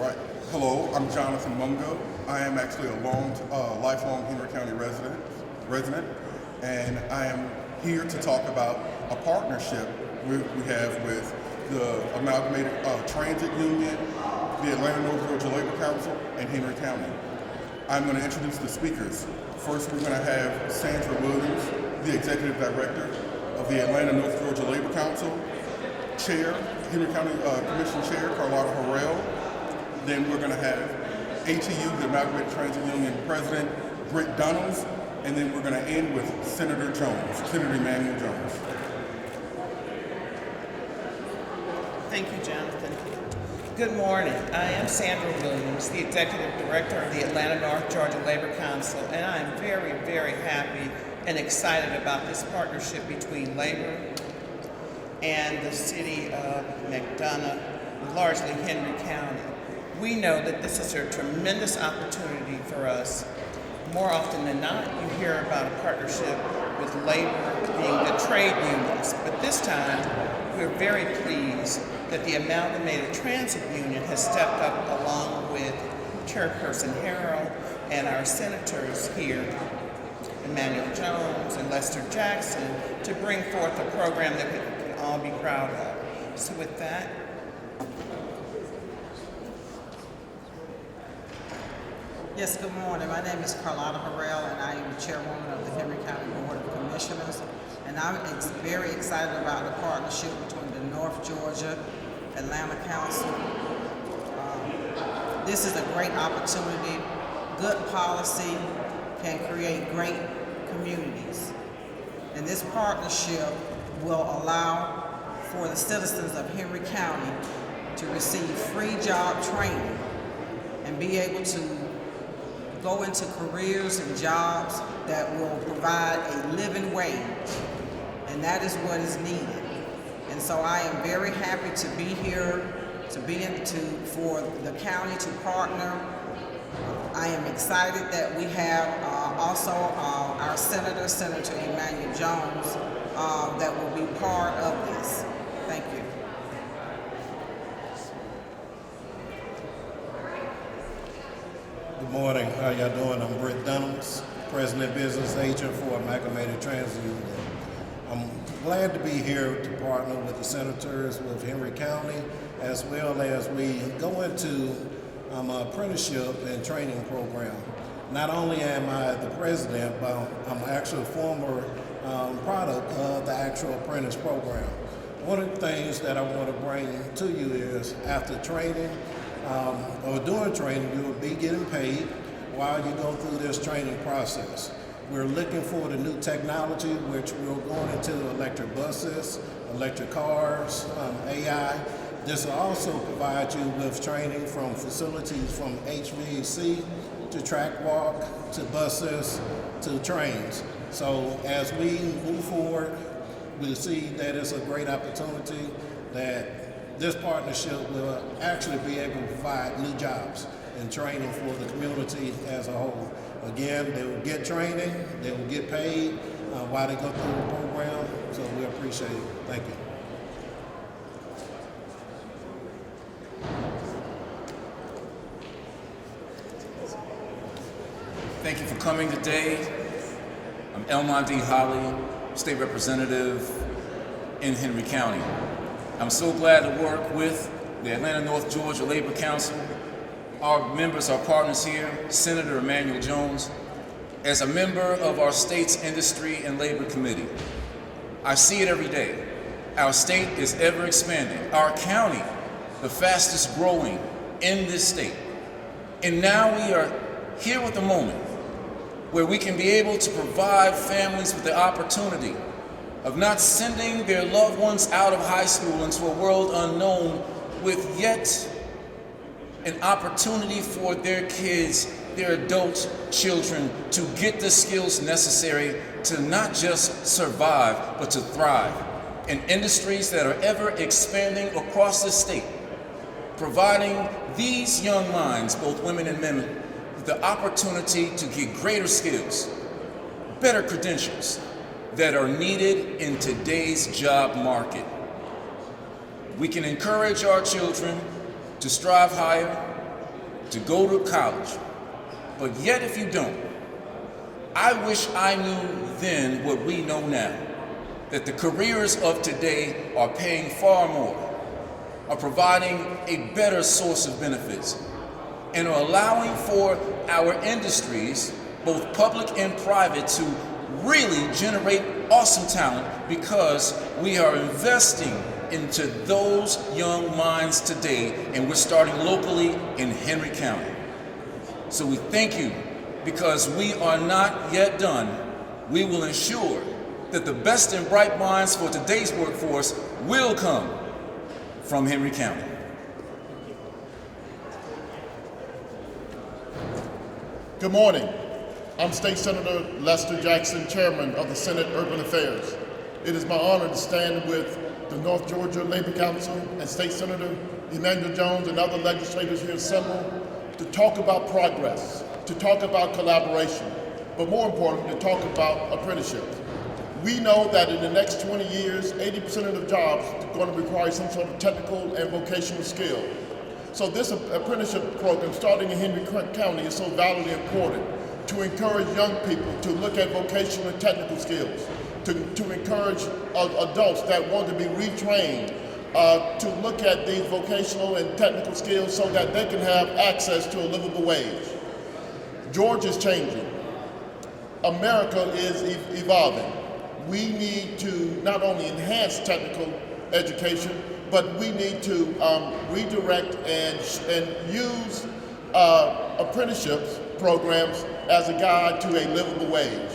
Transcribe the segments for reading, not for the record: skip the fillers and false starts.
right. Hello, I'm Jonathan Mungo. I am actually a lifelong Henry County resident, and I am here to talk about a partnership we have with the Amalgamated Transit Union, the Atlanta North Georgia Labor Council, and Henry County. I'm going to introduce the speakers. First, we're going to have Sandra Williams, the Executive Director of the Atlanta North Georgia Labor Council, Chair, Henry County Commission Chair, Carlotta Morrow. Then we're going to have ATU, the Amalgamated Transit Union President, Britt Donovan, and then we're going to end with Senator Emanuel Jones. Thank you, Jonathan. Good morning. I am Sandra Williams, the Executive Director of the Atlanta North Georgia Labor Council, and I am very, very happy and excited about this partnership between labor and the city of McDonough, largely Henry County. We know that this is a tremendous opportunity for us. More often than not, you hear about a partnership with labor being the trade unions, but this time we're very pleased that the Amalgamated Transit Union has stepped up along with Chairperson Harrell and our senators here, Emanuel Jones and Lester Jackson, to bring forth a program that we can all be proud of. So with that, yes, good morning. My name is Carlotta Morrow, and I am the chairwoman of the Henry County Board of Commissioners. And I'm very excited about the partnership between the North Georgia Atlanta Council. This is a great opportunity. Good policy can create great communities. And this partnership will allow for the citizens of Henry County to receive free job training and be able to go into careers and jobs that will provide a living wage, and that is what is needed. And so I am very happy to be here, for the county to partner. I am excited that we have also our Senator Emanuel Jones, that will be part of this. Thank you. Good morning. How y'all doing? I'm Britt Donovan, President Business Agent for Amalgamated Transit Union. I'm glad to be here to partner with the senators, with Henry County, as well as we go into an apprenticeship and training program. Not only am I the president, but I'm actually a former product of the actual apprentice program. One of the things that I want to bring to you is after training, or during training, you will be getting paid while you go through this training process. We're looking for the new technology, which we're going into electric buses, electric cars, AI. This will also provide you with training from facilities from HVAC to track walk to buses to trains. So as we move forward, we see that it's a great opportunity that this partnership will actually be able to provide new jobs and training for the community as a whole. Again, they will get training, they will get paid while they go through the program, so we appreciate it. Thank you. Thank you for coming today. I'm Elmondee Holly, State Representative in Henry County. I'm so glad to work with the Atlanta North Georgia Labor Council, our members, our partners here, Senator Emanuel Jones, as a member of our state's Industry and Labor Committee. I see it every day. Our state is ever expanding. Our county, the fastest growing in this state. And now we are here with the moment where we can be able to provide families with the opportunity of not sending their loved ones out of high school into a world unknown, with yet an opportunity for their kids, their adult children, to get the skills necessary to not just survive, but to thrive in industries that are ever expanding across the state, providing these young minds, both women and men, with the opportunity to get greater skills, better credentials that are needed in today's job market. We can encourage our children to strive higher, to go to college. But yet if you don't, I wish I knew then what we know now, that the careers of today are paying far more, are providing a better source of benefits, and are allowing for our industries, both public and private, to really generate awesome talent because we are investing into those young minds today, and we're starting locally in Henry County. So we thank you, because we are not yet done. We will ensure that the best and bright minds for today's workforce will come from Henry County. Good morning. I'm State Senator Lester Jackson, Chairman of the Senate Urban Affairs. It is my honor to stand with the North Georgia Labor Council and State Senator Emanuel Jones and other legislators here assembled to talk about progress, to talk about collaboration, but more importantly, to talk about apprenticeships. We know that in the next 20 years, 80% of the jobs are going to require some sort of technical and vocational skill. So this apprenticeship program starting in Henry County is so vitally important to encourage young people to look at vocational and technical skills, to encourage adults that want to be retrained to look at these vocational and technical skills so that they can have access to a livable wage. Georgia's changing. America is evolving. We need to not only enhance technical education, but we need to redirect and use apprenticeships programs as a guide to a livable wage.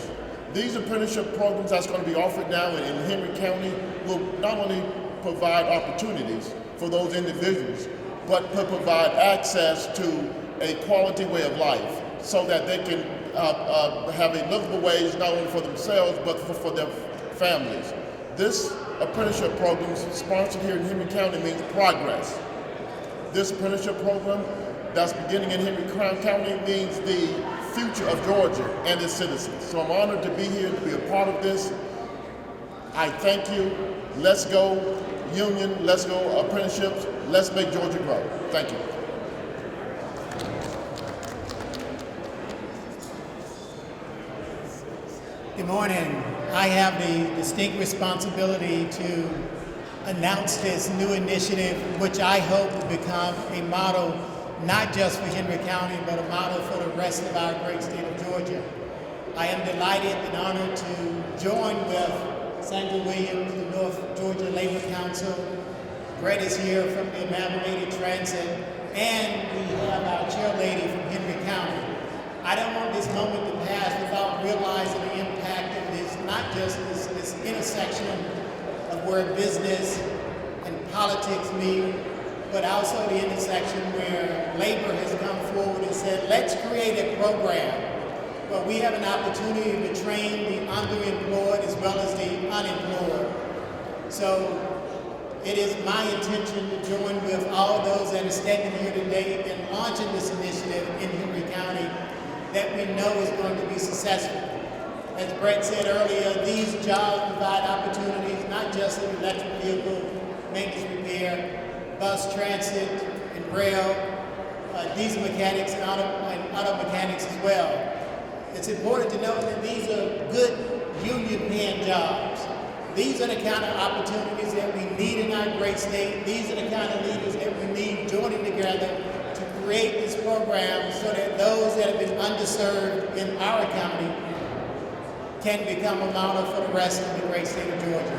These apprenticeship programs that's going to be offered now in Henry County will not only provide opportunities for those individuals, but to provide access to a quality way of life so that they can have a livable wage not only for themselves, but for their families. This apprenticeship program sponsored here in Henry County means progress. This apprenticeship program that's beginning in Henry County means the future of Georgia and its citizens. So I'm honored to be here, to be a part of this. I thank you. Let's go union, let's go apprenticeships, let's make Georgia grow. Thank you. Good morning. I have the distinct responsibility to announce this new initiative, which I hope will become a model not just for Henry County, but a model for the rest of our great state of Georgia. I am delighted and honored to join with Sandra Williams, the North Georgia Labor Council. Brett is here from the Amalgamated Transit, and we have our chairlady from Henry County. I don't want this moment to pass without realizing the impact of this, not just this intersection of where business and politics meet, but also the intersection where labor has come forward and said, let's create a program where we have an opportunity to train the underemployed as well as the unemployed. So it is my intention to join with all those that are standing here today in launching this initiative in Henry County that we know is going to be successful. As Brett said earlier, these jobs provide opportunities not just in electric vehicle, maintenance repair, bus transit and rail, diesel mechanics and auto mechanics as well. It's important to note that these are good union-paying jobs. These are the kind of opportunities that we need in our great state. These are the kind of leaders that we need joining together to create this program so that those that have been underserved in our county can become a model for the rest of the great state of Georgia.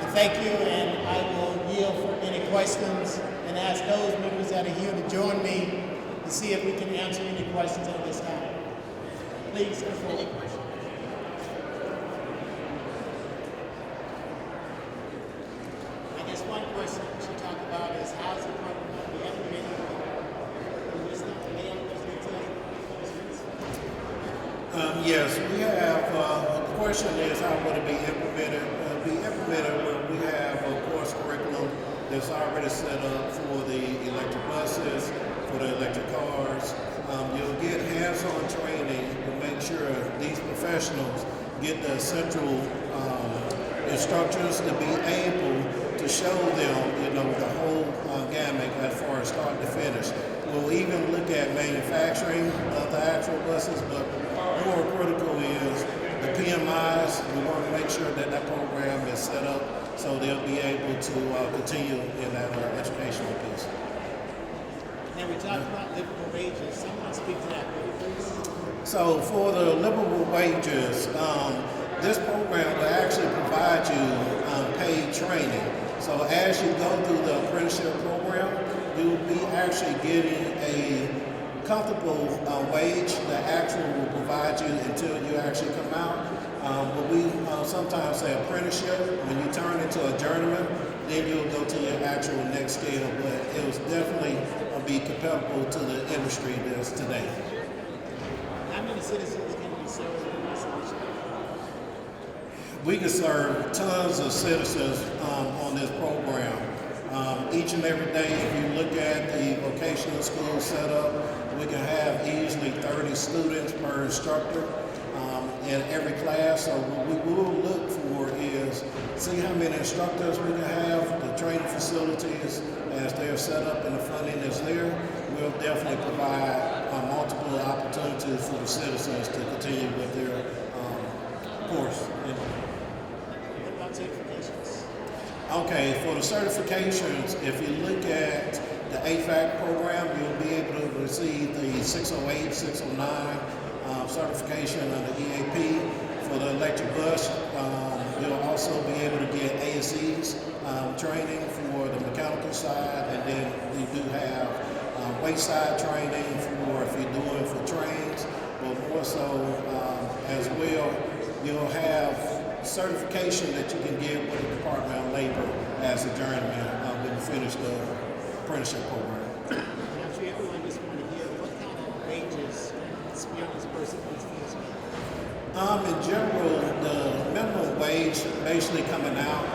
And thank you, and I will yield for any questions and ask those members that are here to join me to see if we can answer any questions at this time. Please come forward. I guess one question we should talk about is how is the program going to be implemented in this Yes, we have, the question is how will it be implemented? Where we have a course curriculum that's already set up for the electric buses, for the electric cars. You'll get hands-on training to make sure these professionals get the central instructors to be able to show them, the whole gamut as far as start to finish. We'll even look at manufacturing of the actual buses, but more critical is the PMIs. We want to make sure that that program is set up so they'll be able to continue in that educational piece. And we talked about livable wages. Someone speak to that, please. So for the livable wages, this program will actually provide you paid training. So as you go through the apprenticeship program, you will be actually getting a comfortable wage that actually will provide you until you actually come out. But we sometimes say apprenticeship. When you turn into a journeyman, then you'll go to your actual next scale. But it was definitely be comparable to the industry that's today. How many citizens can we serve in this solution? We can serve tons of citizens on this program. Each and every day, if you look at the vocational school setup, we can have easily 30 students per instructor in every class. So what we will look for is see how many instructors we can have, the training facilities as they're set up and the funding is there. We'll definitely provide multiple opportunities for the citizens to continue with their course. What about certifications? Okay, for the certifications, if you look at the AFAC program, you'll be able to receive the 608, 609 certification under EAP. For the electric bus, you'll also be able to get ASE's training for the mechanical side, and then we do have wayside training for if you're doing for trains, but more so as well, you'll have certification that you can get with the Department of Labor as a journeyman when you finish the apprenticeship program. I'm sure everyone just want to hear what kind of wages an experienced person needs to use. In general, the minimum wage basically coming out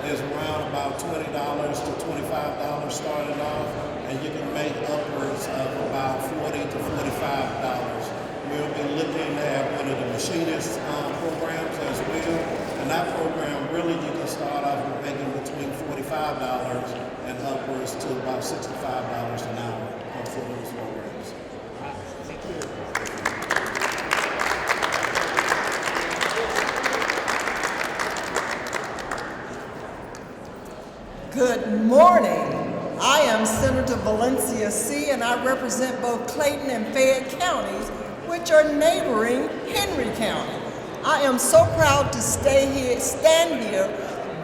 is around about $20 to $25 starting off, and you can make upwards of about $40 to $45. We'll be looking at one of the machinist programs as well, and that program really you can start off with making between $45 and upwards to about $65 an hour for those programs. Thank you. Good morning. I am Senator Valencia C., and I represent both Clayton and Fayette counties, which are neighboring Henry County. I am so proud to stand here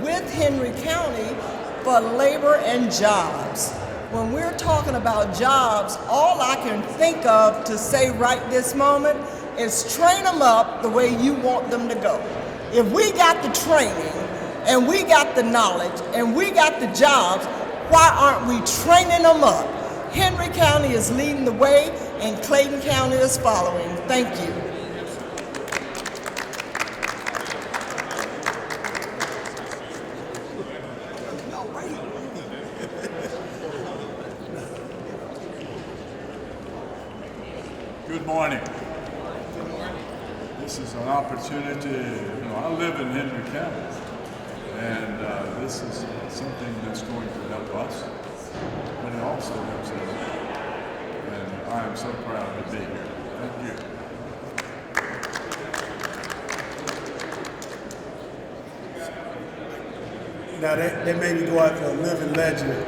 with Henry County for labor and jobs. When we're talking about jobs, all I can think of to say right this moment is train them up the way you want them to go. If we got the training, and we got the knowledge, and we got the jobs, why aren't we training them up? Henry County is leading the way, and Clayton County is following. Thank you. Good morning. This is an opportunity, I live in Henry County. And this is something that's going to help us, but it also helps us. And I am so proud to be here. Thank you. Now, they made me go after a living legend.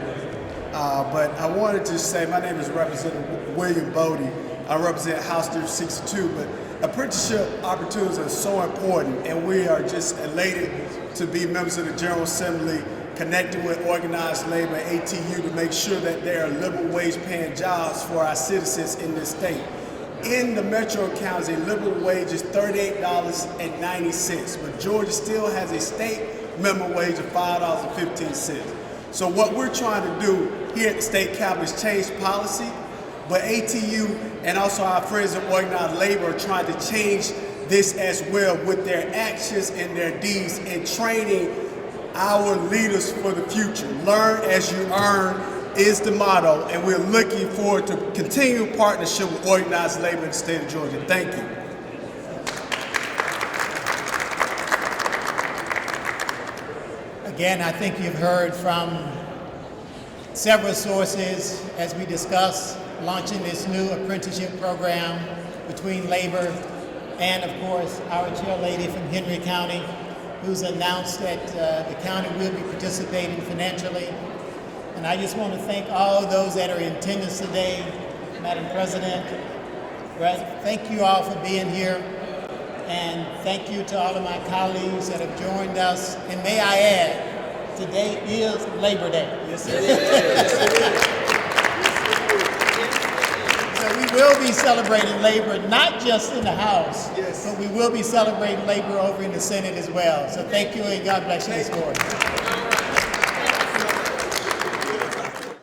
But I wanted to say, my name is Representative William Bodie. I represent House District 62, but apprenticeship opportunities are so important, and we are just elated to be members of the General Assembly, connecting with organized labor and ATU to make sure that there are livable wage paying jobs for our citizens in this state. In the metro counties, a livable wage is $38.90, but Georgia still has a state minimum wage of $5.15. So what we're trying to do here at the state capitol is change policy, but ATU and also our friends of organized labor are trying to change this as well with their actions and their deeds and training our leaders for the future. Learn as you earn is the motto, and we're looking forward to continued partnership with organized labor in the state of Georgia. Thank you. Again, I think you've heard from several sources as we discuss launching this new apprenticeship program between labor and, of course, our chairlady from Henry County, who's announced that the county will be participating financially. And I just want to thank all of those that are in attendance today, Madam President. Thank you all for being here. And thank you to all of my colleagues that have joined us. And may I add, today is Labor Day. Yes, it is. So we will be celebrating labor, not just in the House, but we will be celebrating labor over in the Senate as well. So thank you and God bless you this morning.